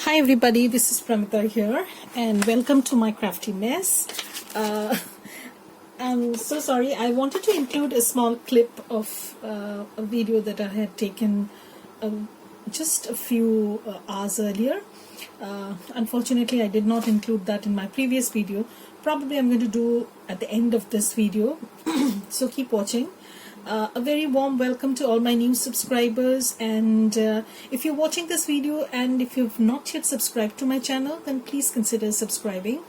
Hi everybody, this is Pramita here and welcome to my crafty mess. I'm so sorry, I wanted to include a small clip of a video that I had taken just a few hours earlier. Unfortunately, I did not include that in my previous video. Probably I'm going to do at the end of this video, so keep watching. A very warm welcome to all my new subscribers, and if you're watching this video and if you've not yet subscribed to my channel, then please consider subscribing.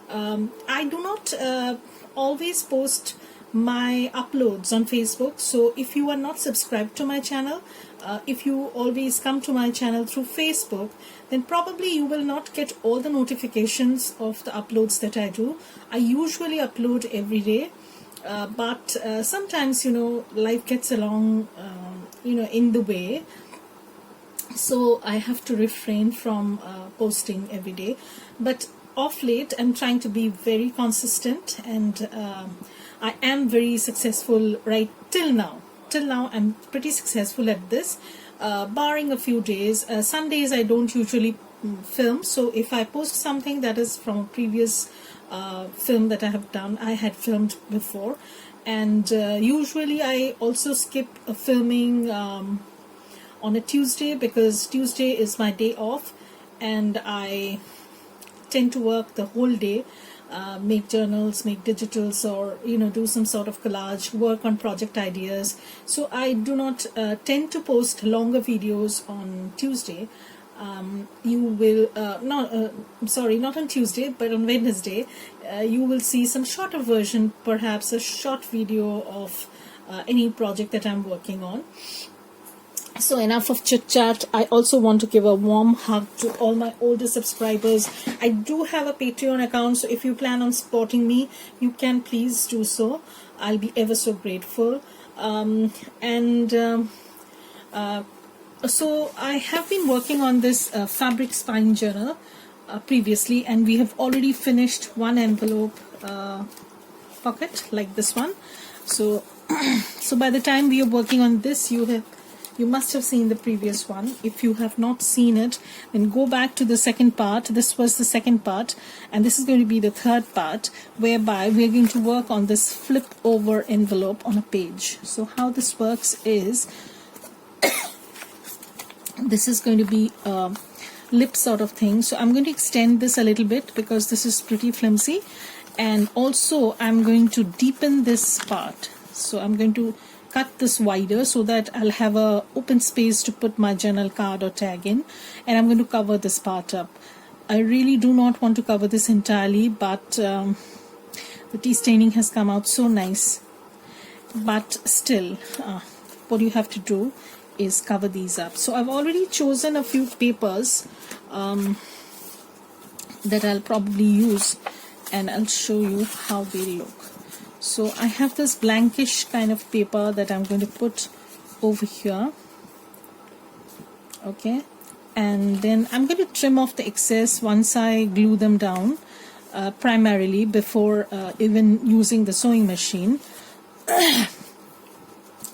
I do not always post my uploads on Facebook, so if you are not subscribed to my channel, if you always come to my channel through Facebook, then probably you will not get all the notifications of the uploads that I do. I usually upload every day. But sometimes, life gets along, in the way. So I have to refrain from posting every day. But of late, I'm trying to be very consistent, and I am very successful right till now. Till now, I'm pretty successful at this, barring a few days. Sundays, I don't usually film. So if I post something that is from a previous film that I have done, I had filmed before, and usually I also skip filming on a Tuesday, because Tuesday is my day off and I tend to work the whole day, make journals, make digitals, or do some sort of collage, work on project ideas. So I do not tend to post longer videos on Tuesday. You will not on Tuesday, but on Wednesday you will see some shorter version, perhaps a short video of any project that I'm working on. So enough of chit chat. I also want to give a warm hug to all my older subscribers. I do have a Patreon account, so if you plan on supporting me, you can please do so. I'll be ever so grateful. So I have been working on this fabric spine journal previously, and we have already finished one envelope pocket like this one. So so by the time we are working on this, you must have seen the previous one. If you have not seen it, then go back to the second part. This was the second part, and this is going to be the third part, whereby we are going to work on this flip over envelope on a page. So how this works is, this is going to be a lip sort of thing. So I'm going to extend this a little bit because this is pretty flimsy, and also I'm going to deepen this part. So I'm going to cut this wider so that I'll have a open space to put my journal card or tag in, and I'm going to cover this part up. I really do not want to cover this entirely, but the tea staining has come out so nice. But still, what you have to do is cover these up. So I've already chosen a few papers that I'll probably use, and I'll show you how they look. So I have this blankish kind of paper that I'm going to put over here, okay, and then I'm going to trim off the excess once I glue them down, primarily before even using the sewing machine.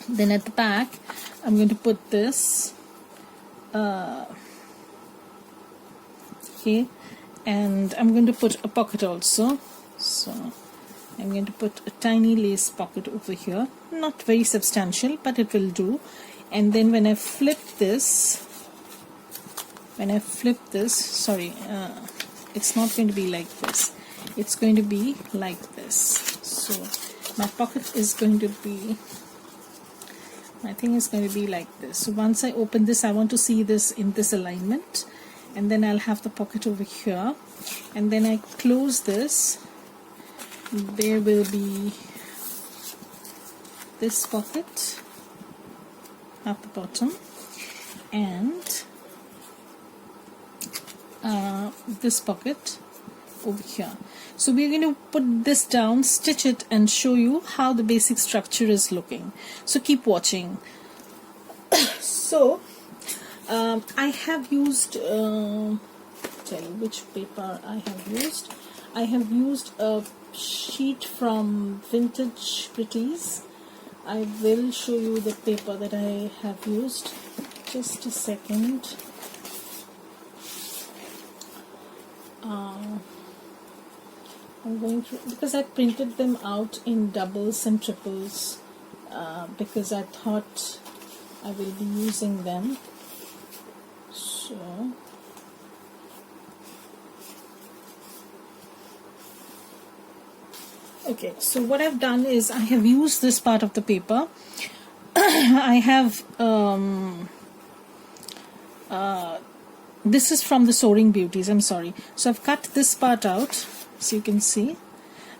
Then at the back I'm going to put this okay, and I'm going to put a pocket also. So I'm going to put a tiny lace pocket over here, not very substantial, but it will do. And then when I flip this, sorry, it's not going to be like this, it's going to be like this. So my pocket is going to be, my thing is going to be like this. So once I open this, I want to see this in this alignment, and then I'll have the pocket over here, and then I close this. There will be this pocket at the bottom, and this pocket over here. So we're going to put this down, stitch it, and show you how the basic structure is looking. So keep watching. So I have used, tell you which paper I have used. I have used a sheet from Vintage Pretties. I will show you the paper that I have used. Just a second. I'm going through because I printed them out in doubles and triples because I thought I will be using them. So okay, so what I've done is I have used this part of the paper. I have this is from the Soaring Beauties, I'm sorry. So I've cut this part out, so you can see.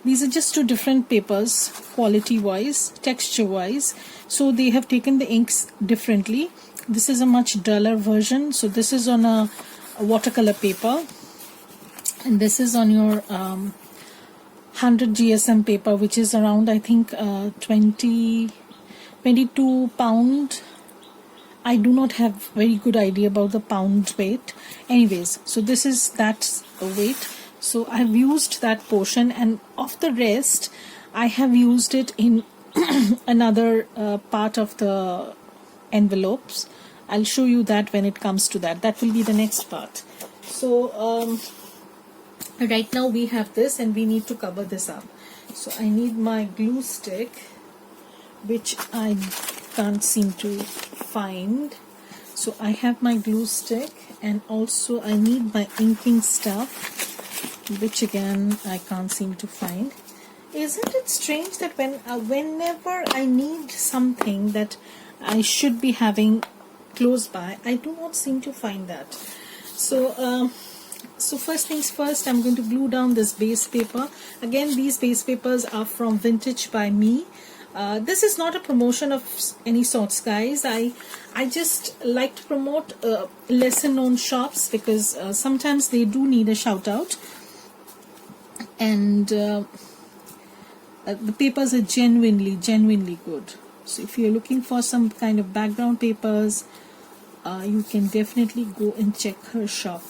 These are just two different papers, quality wise, texture wise. So they have taken the inks differently. This is a much duller version. So this is on a watercolor paper, and this is on your 100 GSM paper, which is around, I think, 22 pound. I do not have very good idea about the pound weight. Anyways, so this is that weight. So I have used that portion, and of the rest I have used it in another part of the envelopes. I'll show you that when it comes to that. That will be the next part. So right now we have this and we need to cover this up. So I need my glue stick, which I can't seem to find. So I have my glue stick, and also I need my inking stuff, which again I can't seem to find. Isn't it strange that whenever I need something that I should be having close by, I do not seem to find that. So so first things first, I'm going to glue down this base paper. Again, these base papers are from Vintage by Me. This is not a promotion of any sorts, guys. I just like to promote lesser known shops because sometimes they do need a shout out, and the papers are genuinely good. So if you're looking for some kind of background papers, you can definitely go and check her shop.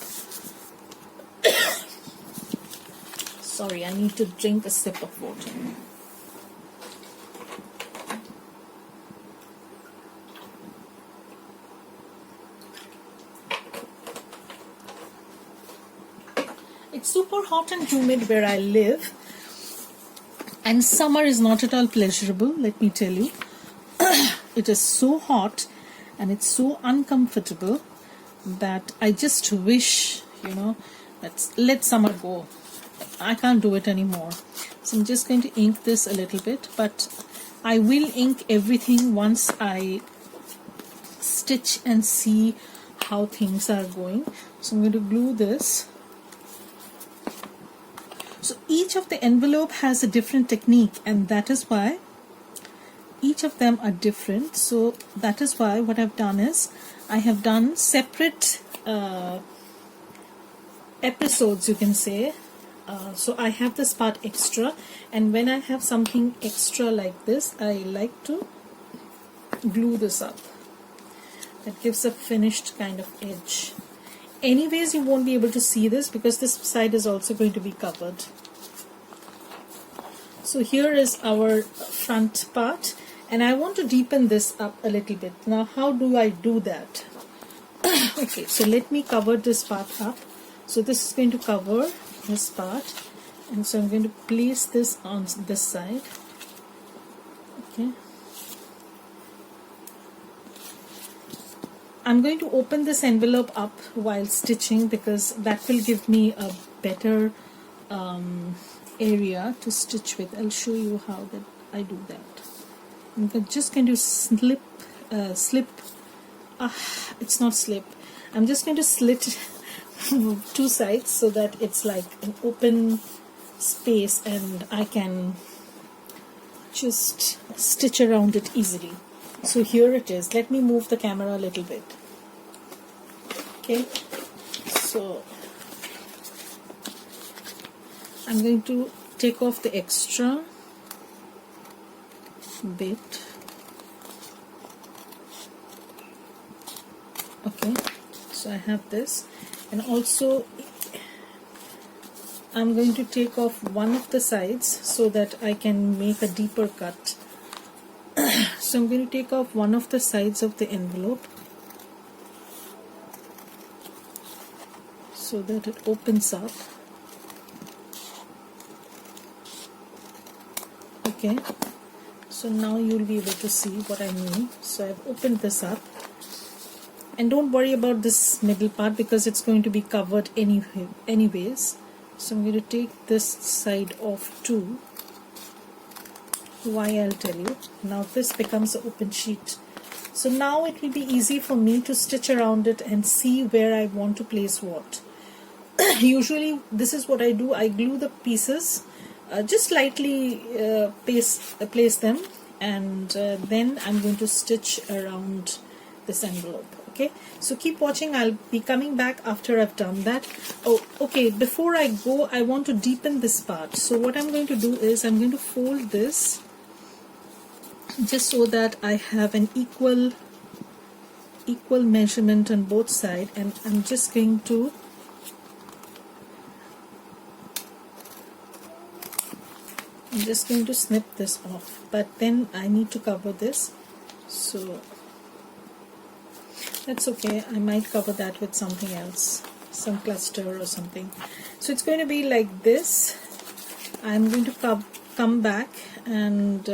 Sorry, I need to drink a sip of water. It's super hot and humid where I live, and summer is not at all pleasurable, let me tell you. It is so hot and it's so uncomfortable that I just wish, let summer go. I can't do it anymore. So I'm just going to ink this a little bit, but I will ink everything once I stitch and see how things are going. So I'm going to glue this. So each of the envelope has a different technique, and that is why each of them are different. So that is why what I've done is I have done separate episodes, you can say. So I have this part extra, and when I have something extra like this, I like to glue this up. That gives a finished kind of edge. Anyways, you won't be able to see this because this side is also going to be covered. So here is our front part, and I want to deepen this up a little bit. Now, how do I do that? Okay, so let me cover this part up. So this is going to cover this part, and so I'm going to place this on this side. Okay. I'm going to open this envelope up while stitching because that will give me a better area to stitch with. I'll show you how that I do that. I'm just going to slip, it's not slip. I'm just going to slit two sides so that it's like an open space and I can just stitch around it easily. So here it is. Let me move the camera a little bit. Okay, so I'm going to take off the extra bit. Okay, so I have this, and also I'm going to take off one of the sides so that I can make a deeper cut. So I'm going to take off one of the sides of the envelope so that it opens up. Okay, so now you'll be able to see what I mean. So I've opened this up, and don't worry about this middle part because it's going to be covered anyways. So I'm going to take this side off too. Why, I'll tell you. Now this becomes an open sheet. So now it will be easy for me to stitch around it and see where I want to place what. Usually this is what I do. I glue the pieces, just lightly place them, and then I'm going to stitch around this envelope. Okay, so keep watching. I'll be coming back after I've done that. Oh, okay, before I go, I want to deepen this part. So what I'm going to do is I'm going to fold this just so that I have an equal measurement on both sides, and I'm just going to snip this off, but then I need to cover this, so that's okay. I might cover that with something else, some cluster or something. So it's going to be like this. I'm going to come back and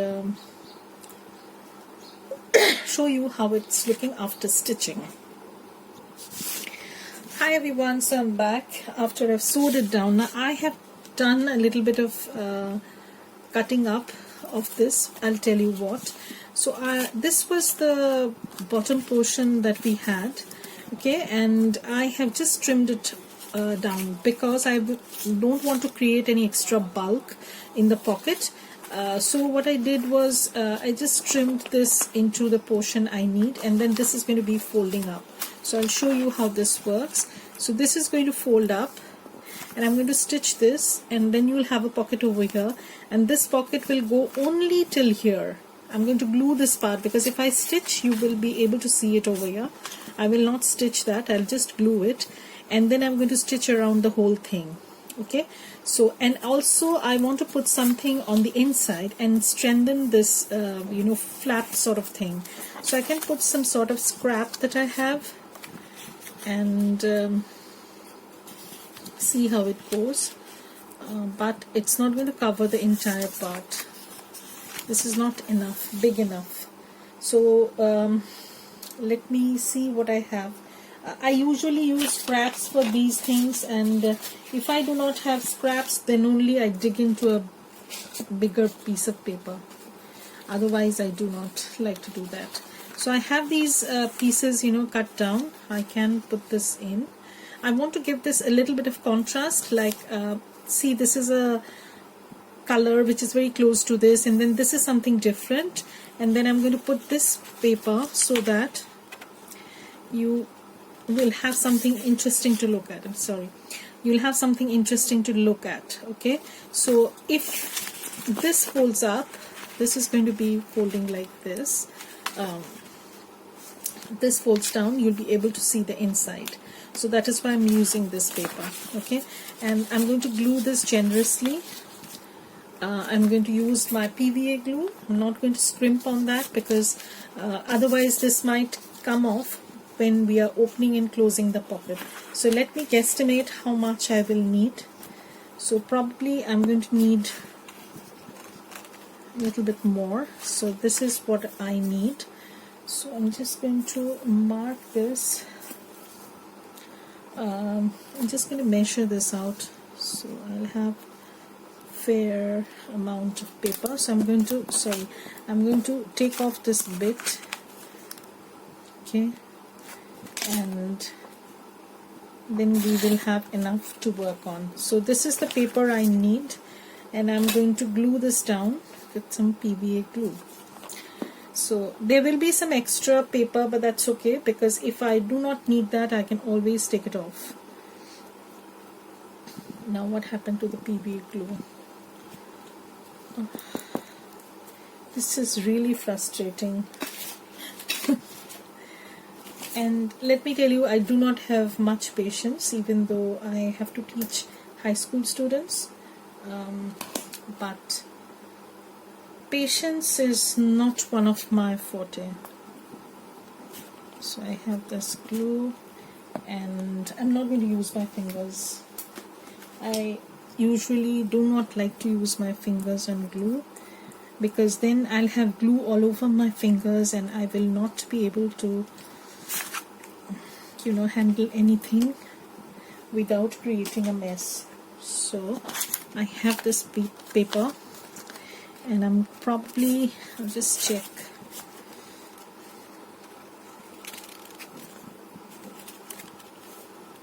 show you how it's looking after stitching. Hi everyone, so I'm back after I've sewed it down. Now I have done a little bit of cutting up of this. I'll tell you what. So this was the bottom portion that we had, okay, and I have just trimmed it down because I don't want to create any extra bulk in the pocket. So what I did was I just trimmed this into the portion I need, and then this is going to be folding up. So I'll show you how this works. So this is going to fold up, and I'm going to stitch this, and then you'll have a pocket over here, and this pocket will go only till here. I'm going to glue this part because if I stitch, you will be able to see it over here. I will not stitch that, I'll just glue it, and then I'm going to stitch around the whole thing. Okay, so, and also I want to put something on the inside and strengthen this flap sort of thing. So I can put some sort of scrap that I have and see how it goes, but it's not going to cover the entire part. This is not big enough. So let me see what I have. I usually use scraps for these things, and if I do not have scraps, then only I dig into a bigger piece of paper. Otherwise I do not like to do that. So I have these pieces cut down. I can put this in. I want to give this a little bit of contrast, like see, this is a color which is very close to this, and then this is something different, and then I'm going to put this paper so that you will have something interesting to look at. I'm sorry, you'll have something interesting to look at. Okay, so if this folds up, this is going to be folding like this. This folds down, you'll be able to see the inside. So that is why I'm using this paper. Okay, and I'm going to glue this generously. I'm going to use my PVA glue. I'm not going to scrimp on that because otherwise this might come off when we are opening and closing the pocket. So let me guesstimate how much I will need. So probably I'm going to need a little bit more. So this is what I need. So I'm just going to mark this. I'm just going to measure this out. So I'll have fair amount of paper. So I'm going to take off this bit. Okay, and then we will have enough to work on. So this is the paper I need, and I'm going to glue this down with some PVA glue. So there will be some extra paper, but that's okay, because if I do not need that, I can always take it off. Now what happened to the PVA glue? Oh, this is really frustrating. And let me tell you, I do not have much patience, even though I have to teach high school students. But patience is not one of my forte. So I have this glue, and I'm not going to use my fingers. I usually do not like to use my fingers on glue. because then I'll have glue all over my fingers and I will not be able to, you know, handle anything without creating a mess. So I have this paper, and I'll just check.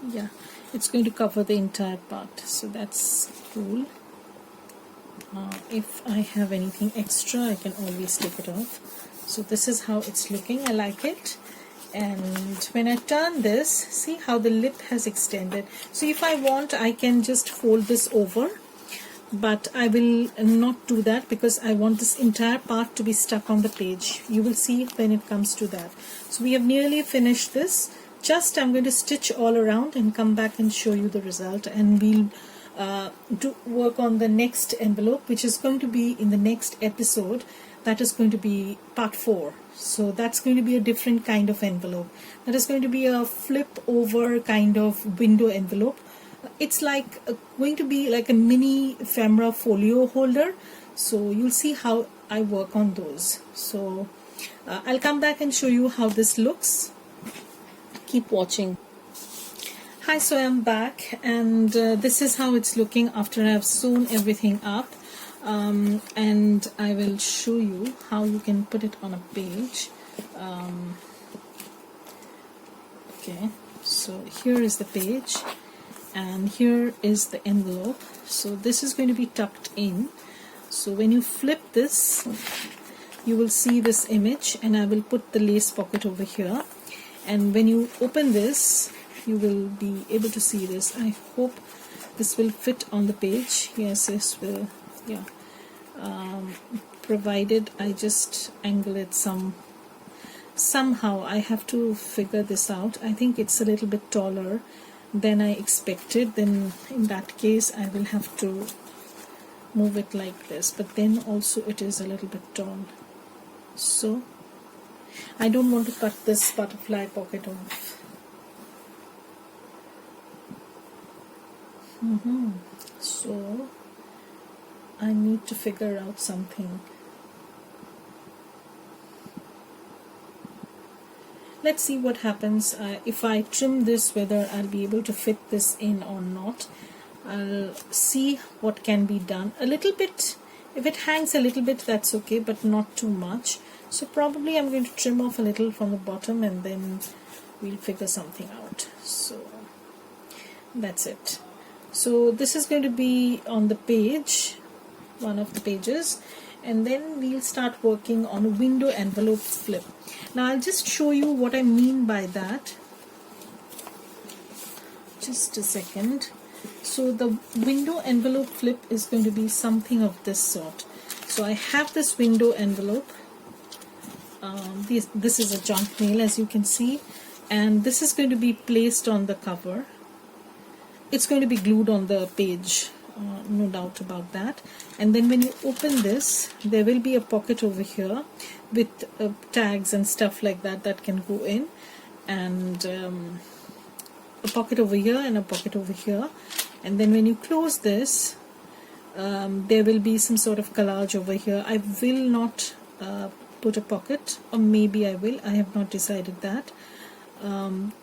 Yeah, it's going to cover the entire part, so that's cool. If I have anything extra, I can always take it off. So this is how it's looking. I like it. And when I turn this, see how the lip has extended. So if I want, I can just fold this over, but I will not do that because I want this entire part to be stuck on the page. You will see when it comes to that. So we have nearly finished this. Just I'm going to stitch all around and come back and show you the result, and we'll do work on the next envelope, which is going to be in the next episode. That is going to be part 4. So that's going to be a different kind of envelope. That is going to be a flip over kind of window envelope. It's like going to be like a mini ephemera folio holder. So you'll see how I work on those. So I'll come back and show you how this looks. Keep watching. Hi, so I'm back, and this is how it's looking after I've sewn everything up. And I will show you how you can put it on a page. Okay, so here is the page, and here is the envelope. So this is going to be tucked in. So when you flip this, you will see this image, and I will put the lace pocket over here. And when you open this, you will be able to see this. I hope this will fit on the page. Yes, this will. Yeah. Provided I just angle it somehow. I have to figure this out. I think it's a little bit taller than I expected. Then in that case I will have to move it like this, but then also it is a little bit tall, so I don't want to cut this butterfly pocket off. So I need to figure out something. Let's see what happens if I trim this, whether I'll be able to fit this in or not. I'll see what can be done. A little bit, if it hangs a little bit, that's okay, but not too much. So probably I'm going to trim off a little from the bottom, and then we'll figure something out. So that's it. So this is going to be on the page, one of the pages, and then we'll start working on a window envelope flip. Now I'll just show you what I mean by that. Just a second. So the window envelope flip is going to be something of this sort. So I have this window envelope. This is a junk mail, as you can see, and this is going to be placed on the cover. It's going to be glued on the page, no doubt about that. And then when you open this, there will be a pocket over here with tags and stuff like that that can go in, and a pocket over here and a pocket over here. And then when you close this, there will be some sort of collage over here. I will not put a pocket, or maybe I will. I have not decided that.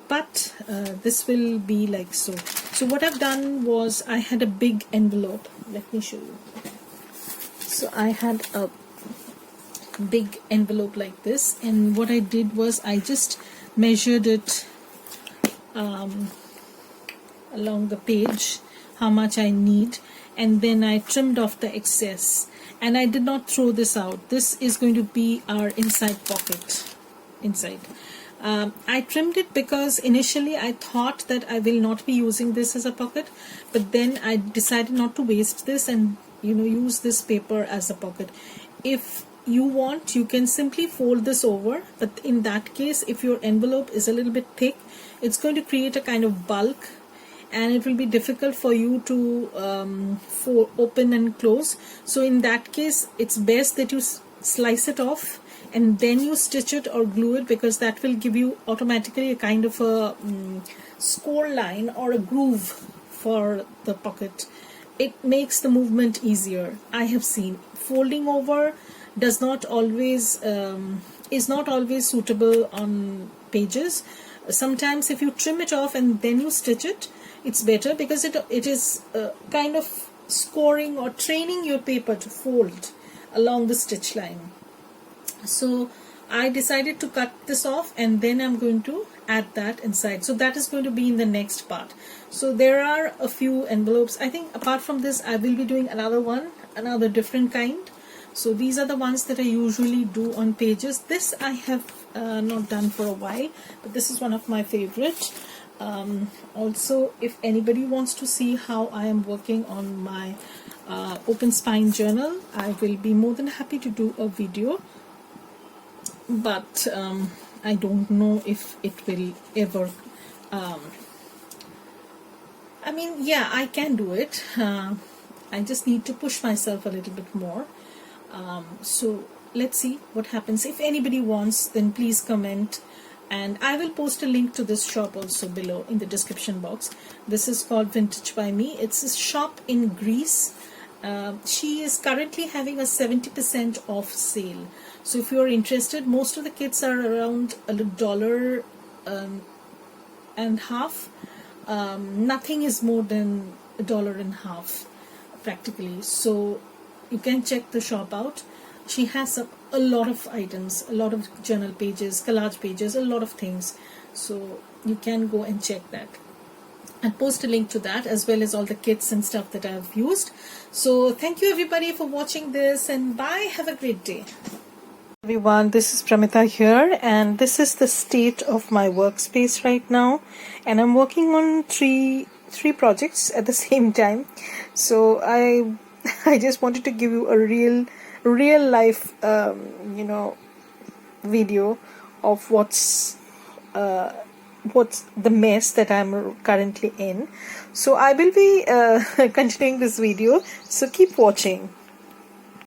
But this will be like so. So what I've done was, I had a big envelope. Let me show you. So I had a big envelope like this, and what I did was I just measured it along the page, how much I need, and then I trimmed off the excess. And I did not throw this out. This is going to be our inside pocket. Inside. I trimmed it because initially I thought that I will not be using this as a pocket, but then I decided not to waste this and use this paper as a pocket. If you want, you can simply fold this over, but in that case, if your envelope is a little bit thick, it's going to create a kind of bulk, and it will be difficult for you to open and close. So in that case, it's best that you slice it off and then you stitch it or glue it, because that will give you automatically a kind of a score line or a groove for the pocket. It makes the movement easier. I have seen folding over does not always is not always suitable on pages. Sometimes if you trim it off and then you stitch it, it's better, because it is kind of scoring or training your paper to fold along the stitch line. So I decided to cut this off, and then I'm going to add that inside. So that is going to be in the next part. So there are a few envelopes. I think apart from this, I will be doing another one, another different kind. So these are the ones that I usually do on pages. This I have not done for a while, but this is one of my favorite. Also, if anybody wants to see how I am working on my open spine journal, I will be more than happy to do a video, but I don't know if it will ever I mean, yeah, I can do it. I just need to push myself a little bit more. So let's see what happens. If anybody wants, then please comment, and I will post a link to this shop also below in the description box. This is called Vintage by Me. It's a shop in Greece. She is currently having a 70% off sale. So if you're interested, most of the kits are around $1.50. Nothing is more than $1.50 practically. So you can check the shop out. She has a lot of items, a lot of journal pages, collage pages, a lot of things. So you can go and check that. And post a link to that, as well as all the kits and stuff that I've used. So thank you everybody for watching this, and bye. Have a great day. Everyone, this is Pramita here, and this is the state of my workspace right now, and I'm working on three projects at the same time. So I just wanted to give you a real life video of what's the mess that I'm currently in. So I will be continuing this video, so keep watching.